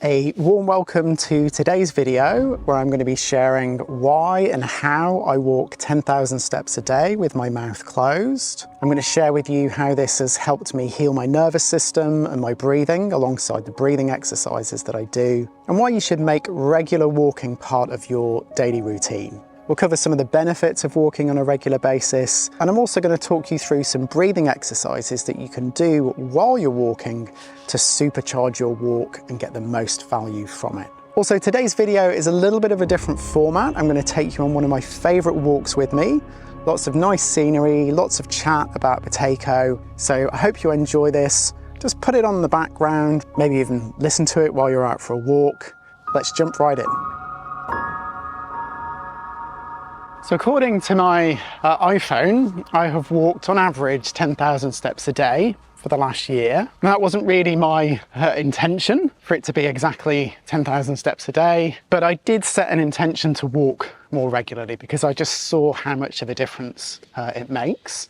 A warm welcome to today's video where I'm going to be sharing why and how I walk 10,000 steps a day with my mouth closed. I'm going to share with you how this has helped me heal my nervous system and my breathing alongside the breathing exercises that I do, and why you should make regular walking part of your daily routine. We'll cover some of the benefits of walking on a regular basis, and I'm also going to talk you through some breathing exercises that you can do while you're walking to supercharge your walk and get the most value from it. Also, today's video is a little bit of a different format. I'm going to take you on one of my favourite walks with me. Lots of nice scenery, lots of chat about Buteyko. So I hope you enjoy this. Just put it on the background, maybe even listen to it while you're out for a walk. Let's jump right in. So according to my iPhone, I have walked on average 10,000 steps a day for the last year. And that wasn't really my intention for it to be exactly 10,000 steps a day, but I did set an intention to walk more regularly because I just saw how much of a difference it makes.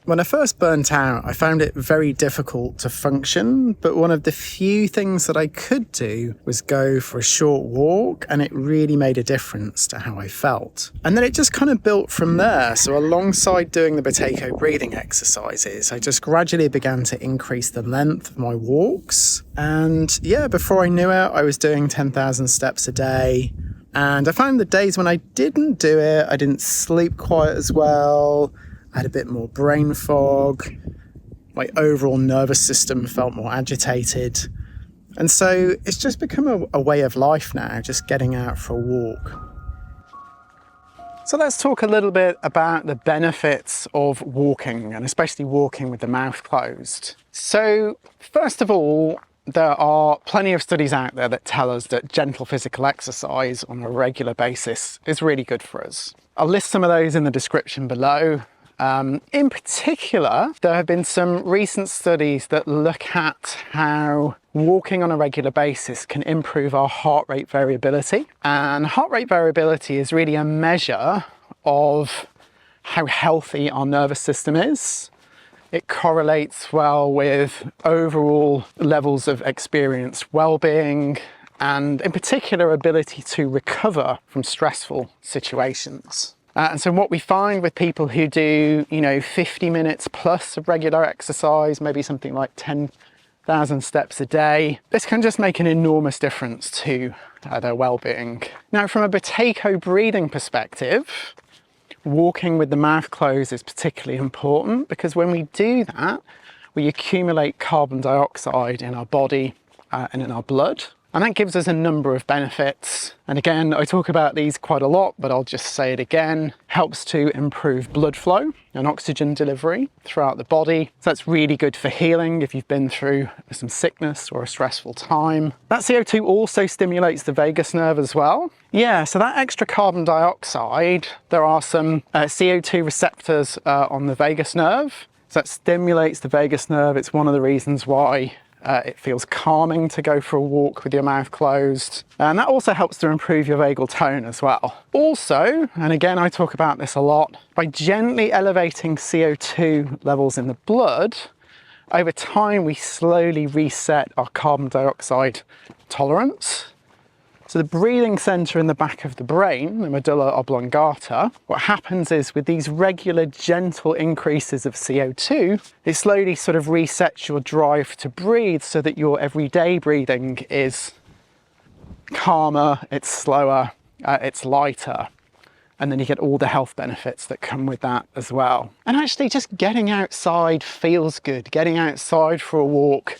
When I first burnt out, I found it very difficult to function, but one of the few things that I could do was go for a short walk, and it really made a difference to how I felt. And then it just kind of built from there. So alongside doing the Buteyko breathing exercises, I just gradually began to increase the length of my walks. And yeah, before I knew it, I was doing 10,000 steps a day. And I found the days when I didn't do it, I didn't sleep quite as well. I had a bit more brain fog, my overall nervous system felt more agitated. And so it's just become a way of life now, just getting out for a walk. So let's talk a little bit about the benefits of walking, and especially walking with the mouth closed. So first of all, there are plenty of studies out there that tell us that gentle physical exercise on a regular basis is really good for us. I'll list some of those in the description below. In particular, there have been some recent studies that look at how walking on a regular basis can improve our heart rate variability. And heart rate variability is really a measure of how healthy our nervous system is. It correlates well with overall levels of experienced well-being, and in particular, ability to recover from stressful situations. And so what we find with people who do, 50 minutes plus of regular exercise, maybe something like 10,000 steps a day, this can just make an enormous difference to their well-being. Now, from a Buteyko breathing perspective, walking with the mouth closed is particularly important because when we do that, we accumulate carbon dioxide in our body and in our blood. And that gives us a number of benefits. And again, I talk about these quite a lot, but I'll just say it again. Helps to improve blood flow and oxygen delivery throughout the body. So that's really good for healing if you've been through some sickness or a stressful time. That CO2 also stimulates the vagus nerve as well. Yeah, so that extra carbon dioxide, there are some CO2 receptors on the vagus nerve. So that stimulates the vagus nerve. It's one of the reasons why it feels calming to go for a walk with your mouth closed. And that also helps to improve your vagal tone as well. Also, and again, I talk about this a lot, by gently elevating CO2 levels in the blood, over time we slowly reset our carbon dioxide tolerance. So the breathing center in the back of the brain, the medulla oblongata, what happens is with these regular gentle increases of CO2, it slowly sort of resets your drive to breathe so that your everyday breathing is calmer, it's slower, it's lighter. And then you get all the health benefits that come with that as well. And actually just getting outside feels good. Getting outside for a walk,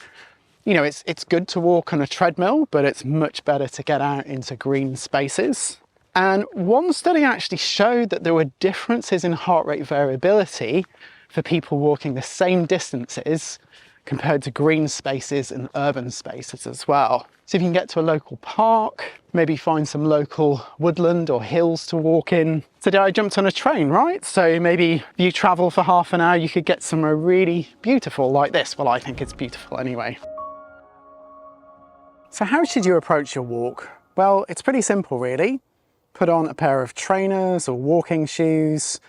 it's good to walk on a treadmill, but it's much better to get out into green spaces. And one study actually showed that there were differences in heart rate variability for people walking the same distances compared to green spaces and urban spaces as well. So if you can get to a local park, maybe find some local woodland or hills to walk in. Today I jumped on a train, right? So maybe if you travel for half an hour, you could get somewhere really beautiful like this. Well, I think it's beautiful anyway. So how should you approach your walk? Well, it's pretty simple really. Put on a pair of trainers or walking shoes,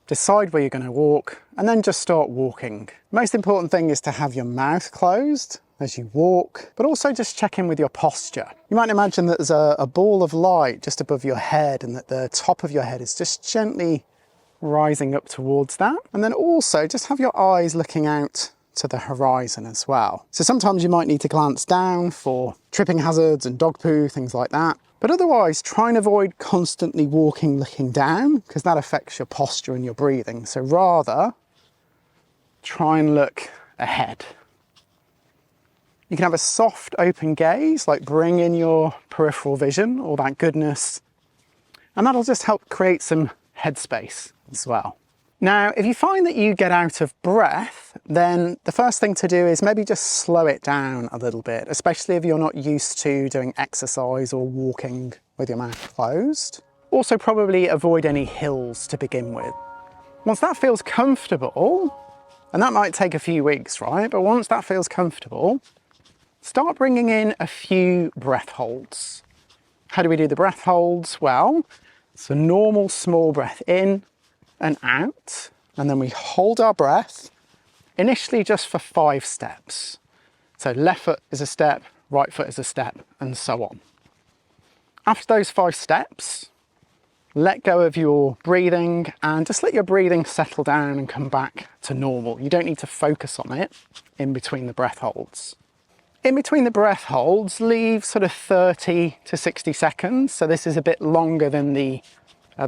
decide where you're going to walk, and then just start walking. Most important thing is to have your mouth closed. as you walk, but also just check in with your posture. You might imagine that there's a ball of light just above your head and that the top of your head is just gently rising up towards that. And then also just have your eyes looking out to the horizon as well. So sometimes you might need to glance down for tripping hazards and dog poo, things like that. But otherwise, try and avoid constantly walking looking down because that affects your posture and your breathing. So rather, try and look ahead. You can have a soft open gaze, like bring in your peripheral vision, all that goodness, and that'll just help create some headspace as well. Now, if you find that you get out of breath, then the first thing to do is maybe just slow it down a little bit, especially if you're not used to doing exercise or walking with your mouth closed. Also, probably avoid any hills to begin with. Once that feels comfortable, and that might take a few weeks, right? But once that feels comfortable, start bringing in a few breath holds. How do we do the breath holds? Well, it's a normal small breath in and out, and then we hold our breath initially just for 5 steps. So left foot is a step, right foot is a step, and so on. After those 5 steps, let go of your breathing and just let your breathing settle down and come back to normal. You don't need to focus on it in between the breath holds. In between the breath holds, leave sort of 30 to 60 seconds. So this is a bit longer than the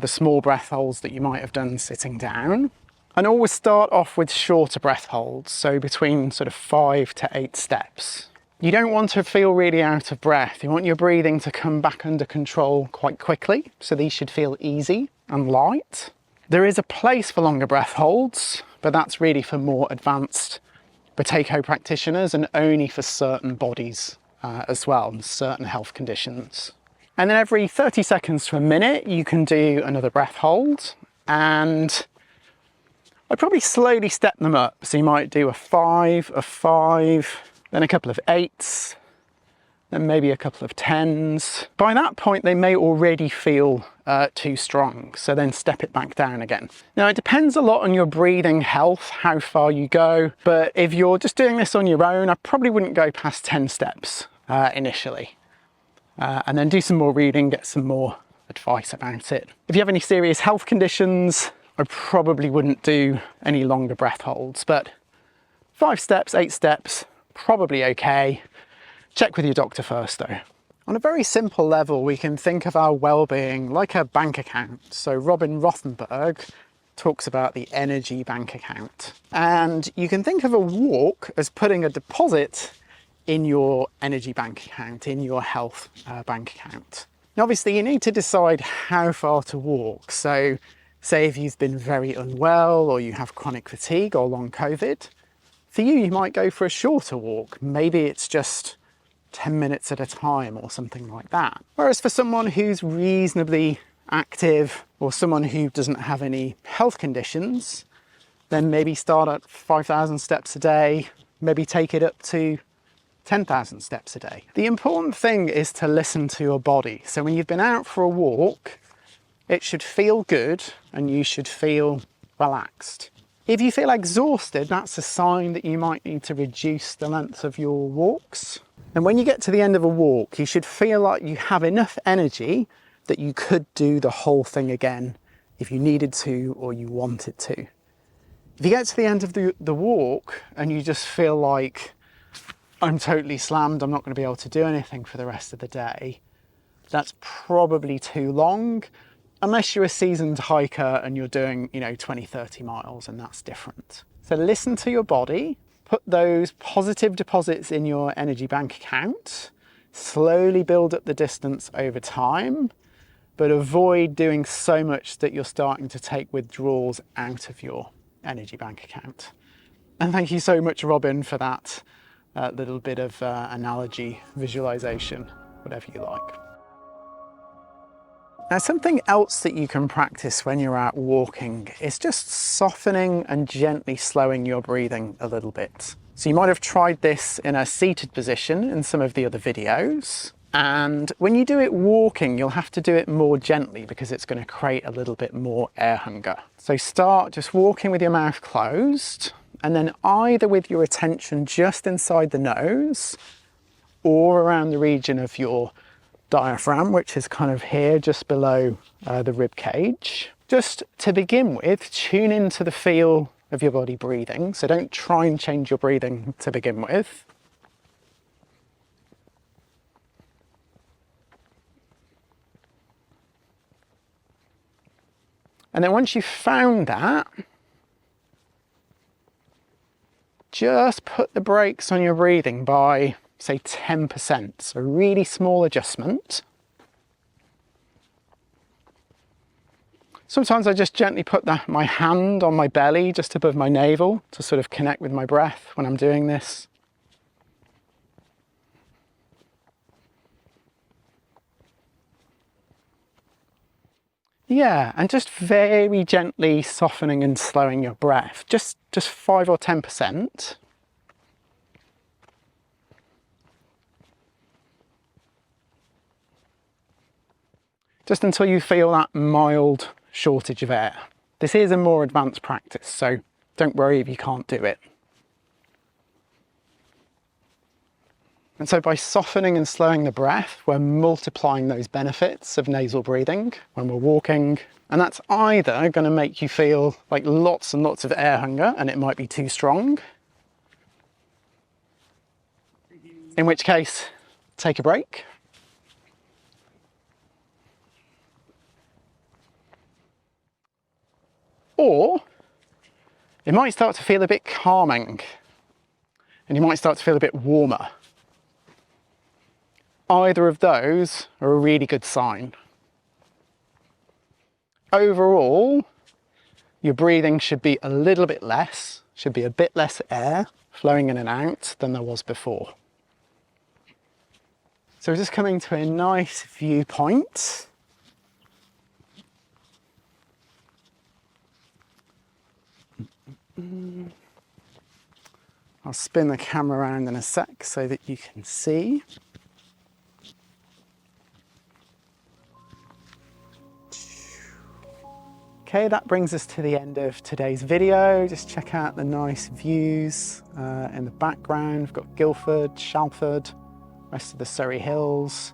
small breath holds that you might have done sitting down. And always start off with shorter breath holds, so between sort of 5 to 8 steps. You don't want to feel really out of breath. You want your breathing to come back under control quite quickly, so these should feel easy and light. There is a place for longer breath holds, but that's really for more advanced Buteyko practitioners and only for certain bodies as well, and certain health conditions. And then every 30 seconds to a minute, you can do another breath hold. And I'd probably slowly step them up. So you might do a 5, then a couple of 8s, then maybe a couple of 10s. By that point, they may already feel too strong. So then step it back down again. Now, it depends a lot on your breathing health, how far you go. But if you're just doing this on your own, I probably wouldn't go past 10 steps initially. And then do some more reading, get some more advice about it. If you have any serious health conditions, I probably wouldn't do any longer breath holds, but 5 steps, 8 steps, probably okay. Check with your doctor first though. On a very simple level, we can think of our well-being like a bank account. So Robin Rothenberg talks about the energy bank account. And you can think of a walk as putting a deposit in your energy bank account, in your health bank account. Now, obviously, you need to decide how far to walk. So say if you've been very unwell or you have chronic fatigue or long COVID, for you, you might go for a shorter walk. Maybe it's just 10 minutes at a time or something like that. Whereas for someone who's reasonably active or someone who doesn't have any health conditions, then maybe start at 5,000 steps a day, maybe take it up to 10,000 steps a day. The important thing is to listen to your body. So when you've been out for a walk, it should feel good and you should feel relaxed. If you feel exhausted, that's a sign that you might need to reduce the length of your walks. And when you get to the end of a walk, you should feel like you have enough energy that you could do the whole thing again if you needed to or you wanted to. If you get to the end of the walk and you just feel like, I'm totally slammed, I'm not going to be able to do anything for the rest of the day, that's probably too long, unless you're a seasoned hiker and you're doing, 20, 30 miles, and that's different. So listen to your body, put those positive deposits in your energy bank account, slowly build up the distance over time, but avoid doing so much that you're starting to take withdrawals out of your energy bank account. And thank you so much, Robin, for that little bit of analogy, visualization, whatever you like. Now, something else that you can practice when you're out walking is just softening and gently slowing your breathing a little bit. So you might have tried this in a seated position in some of the other videos. And when you do it walking, you'll have to do it more gently because it's going to create a little bit more air hunger. So start just walking with your mouth closed And then either with your attention just inside the nose or around the region of your diaphragm, which is kind of here just below the rib cage. Just to begin with, tune into the feel of your body breathing. So don't try and change your breathing to begin with. And then once you've found that, just put the brakes on your breathing by, say, 10%. So a really small adjustment. Sometimes I just gently put my hand on my belly just above my navel to sort of connect with my breath when I'm doing this. Yeah, and just very gently softening and slowing your breath, just 5 or 10%. Just until you feel that mild shortage of air. This is a more advanced practice, so don't worry if you can't do it. And so by softening and slowing the breath, we're multiplying those benefits of nasal breathing when we're walking. And that's either going to make you feel like lots and lots of air hunger, and it might be too strong. In which case, take a break. Or it might start to feel a bit calming, and you might start to feel a bit warmer. Either of those are a really good sign. Overall, your breathing should be a little bit less, should be a bit less air flowing in and out than there was before. So we're just coming to a nice viewpoint. I'll spin the camera around in a sec so that you can see. Okay, that brings us to the end of today's video. Just check out the nice views in the background. We've got Guildford, Shalford, rest of the Surrey Hills.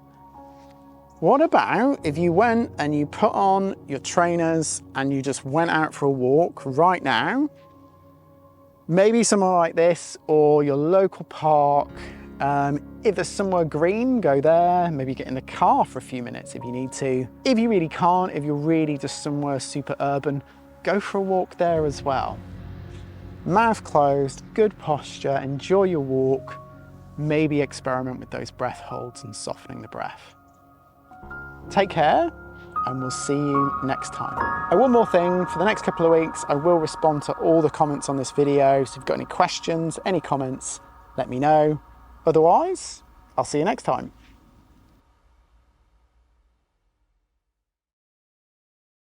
What about if you went and you put on your trainers and you just went out for a walk right now? Maybe somewhere like this or your local park. If there's somewhere green, go there. Maybe get in the car for a few minutes if you need to. If you really can't, if you're really just somewhere super urban, go for a walk there as well. Mouth closed, good posture, enjoy your walk. Maybe experiment with those breath holds and softening the breath. Take care, and we'll see you next time. One more thing, for the next couple of weeks, I will respond to all the comments on this video. So if you've got any questions, any comments, let me know. Otherwise, I'll see you next time.